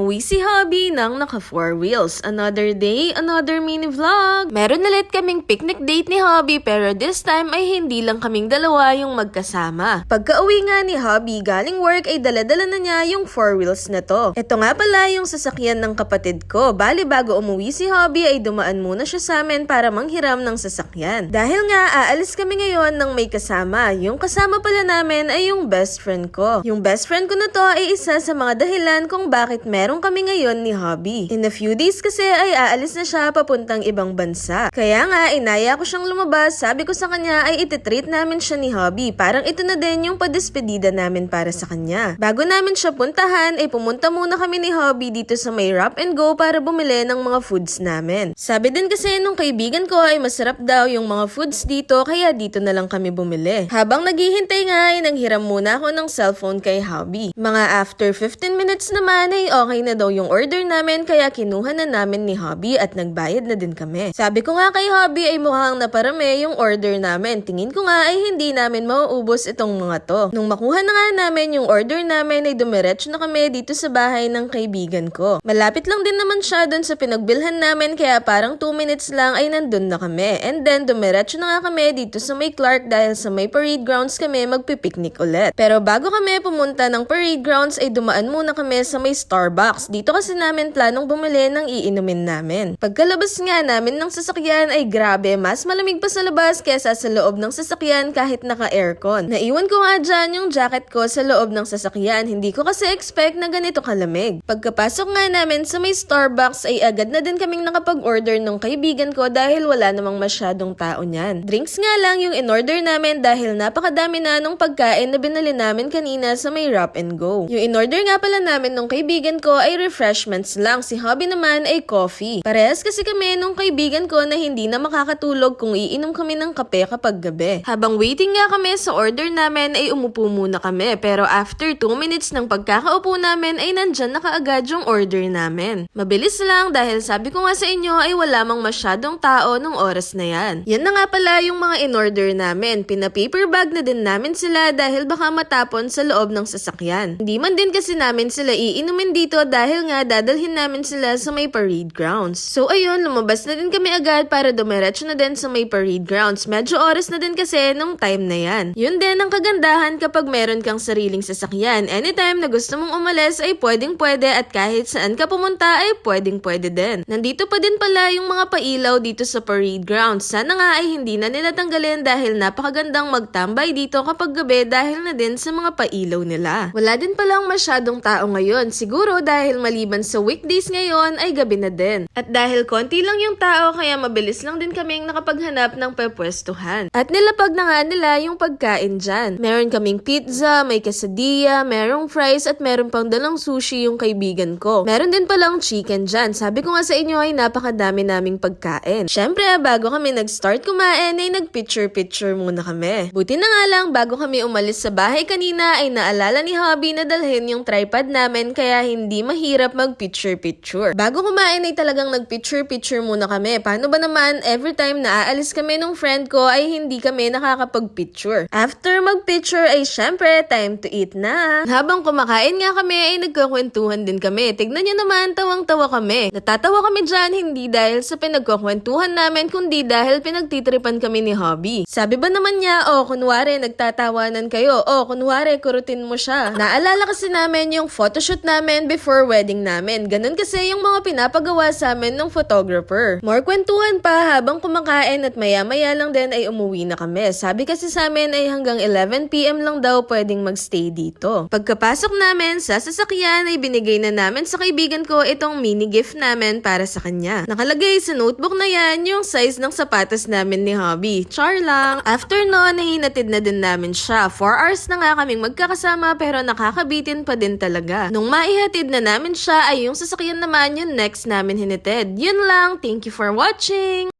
Umuwi si Hobby ng naka 4 wheels. Another day, another mini vlog. Meron ulit kaming picnic date ni Hobby pero this time ay hindi lang kaming dalawa yung magkasama. Pagka-uwi nga ni Hobby galing work ay dala-dala na niya yung 4 wheels na to. Ito nga pala yung sasakyan ng kapatid ko. Bali bago umuwi si Hobby ay dumaan muna siya sa amin para manghiram ng sasakyan. Dahil nga aalis kami ngayon ng may kasama. Yung kasama pala namin ay yung best friend ko. Yung best friend ko na to ay isa sa mga dahilan kung bakit meron kami ngayon ni Hobby. In a few days kasi ay aalis na siya papuntang ibang bansa. Kaya nga inaya ko siyang lumabas, sabi ko sa kanya ay ititreat namin siya ni Hobby. Parang ito na din yung padespedida namin para sa kanya. Bago namin siya puntahan ay pumunta muna kami ni Hobby dito sa may Wrap and Go para bumili ng mga foods namin. Sabi din kasi nung kaibigan ko ay masarap daw yung mga foods dito kaya dito na lang kami bumili. Habang naghihintay nga ay nanghiram muna ako ng cellphone kay Hobby. Mga after 15 minutes naman ay okay na daw yung order namin kaya kinuha na namin ni Hobby at nagbayad na din kami. Sabi ko nga kay Hobby ay mukhang naparami yung order namin. Tingin ko nga ay hindi namin mauubos itong mga to. Nung makuha na nga namin yung order namin ay dumiretso na kami dito sa bahay ng kaibigan ko. Malapit lang din naman siya dun sa pinagbilhan namin kaya parang 2 minutes lang ay nandun na kami. And then dumiretso na nga kami dito sa may Clark dahil sa may parade grounds kami magpipiknik ulit. Pero bago kami pumunta ng parade grounds ay dumaan muna kami sa may Starbucks. Dito kasi namin planong bumili ng iinumin namin. Pagkalabas nga namin ng sasakyan ay grabe, mas malamig pa sa labas kesa sa loob ng sasakyan kahit naka-aircon. Naiwan ko nga dyan yung jacket ko sa loob ng sasakyan. Hindi ko kasi expect na ganito kalamig. Pagkapasok nga namin sa may Starbucks ay agad na din kaming nakapag-order ng kaibigan ko dahil wala namang masyadong tao niyan. Drinks nga lang yung in-order namin dahil napakadami na nung pagkain na binili namin kanina sa may Wrap and Go. Yung in-order nga pala namin nung kaibigan ko ay refreshments lang. Si Hobby naman ay coffee. Parehas kasi kami nung kaibigan ko na hindi na makakatulog kung iinom kami ng kape kapag gabi. Habang waiting nga kami sa order namin ay umupo muna kami. Pero after 2 minutes ng pagkakaupo namin ay nandyan na kaagad yung order namin. Mabilis lang dahil sabi ko nga sa inyo ay wala mang masyadong tao nung oras na yan. Yan na nga pala yung mga in-order namin. Pina-paper bag na din namin sila dahil baka matapon sa loob ng sasakyan. Hindi man din kasi namin sila iinumin dito dahil nga dadalhin namin sila sa may parade grounds. So ayun, lumabas na din kami agad para dumiretso na din sa may parade grounds. Medyo oras na din kasi nung time na yan. Yun din ang kagandahan kapag meron kang sariling sasakyan. Anytime na gusto mong umalis ay pwedeng-pwede at kahit saan ka pumunta ay pwedeng-pwede din. Nandito pa din pala yung mga pailaw dito sa parade grounds. Sana nga ay hindi na nila tanggalin dahil napakagandang magtambay dito kapag gabi dahil na din sa mga pailaw nila. Wala din palang masyadong tao ngayon. Siguro dahil maliban sa weekdays ngayon ay gabi na din. At dahil konti lang yung tao kaya mabilis lang din kaming nakapaghanap ng pepwestuhan. At nilapag na nga nila yung pagkain dyan. Meron kaming pizza, may quesadilla, merong fries at meron pang dalang sushi yung kaibigan ko. Meron din palang chicken dyan. Sabi ko nga sa inyo ay napakadami naming pagkain. Syempre bago kami nag-start kumain ay nag-picture-picture muna kami. Buti na nga lang bago kami umalis sa bahay kanina ay naalala ni Hobby na dalhin yung tripod namin kaya hindi mahirap mag-picture-picture. Bago kumain ay talagang nag-picture-picture muna kami. Paano ba naman every time na aalis kami nung friend ko ay hindi kami nakakapag-picture. After mag-picture ay syempre time to eat na. Habang kumakain nga kami ay nagkakwentuhan din kami. Tignan nyo naman, tawang-tawa kami. Natatawa kami dyan hindi dahil sa pinagkakwentuhan namin kundi dahil pinagtitripan kami ni Hobby. Sabi ba naman niya, kunwari nagtatawanan kayo, kunwari kurutin mo siya. Naalala kasi namin yung photoshoot namin before wedding namin. Ganun kasi yung mga pinapagawa sa amin ng photographer. More kwentuhan pa habang kumakain at maya-maya lang din ay umuwi na kami. Sabi kasi sa amin ay hanggang 11 PM lang daw pwedeng magstay dito. Pagkapasok namin sa sasakyan ay binigay na namin sa kaibigan ko itong mini gift namin para sa kanya. Nakalagay sa notebook na yan yung size ng sapatos namin ni Hobby. Char lang. After noon, hinatid na din namin siya. 4 hours na nga kaming magkakasama pero nakakabitin pa din talaga. Nung maihatid na namin siya ay yung sasakyan naman yung next namin hinatid. Yun lang. Thank you for watching!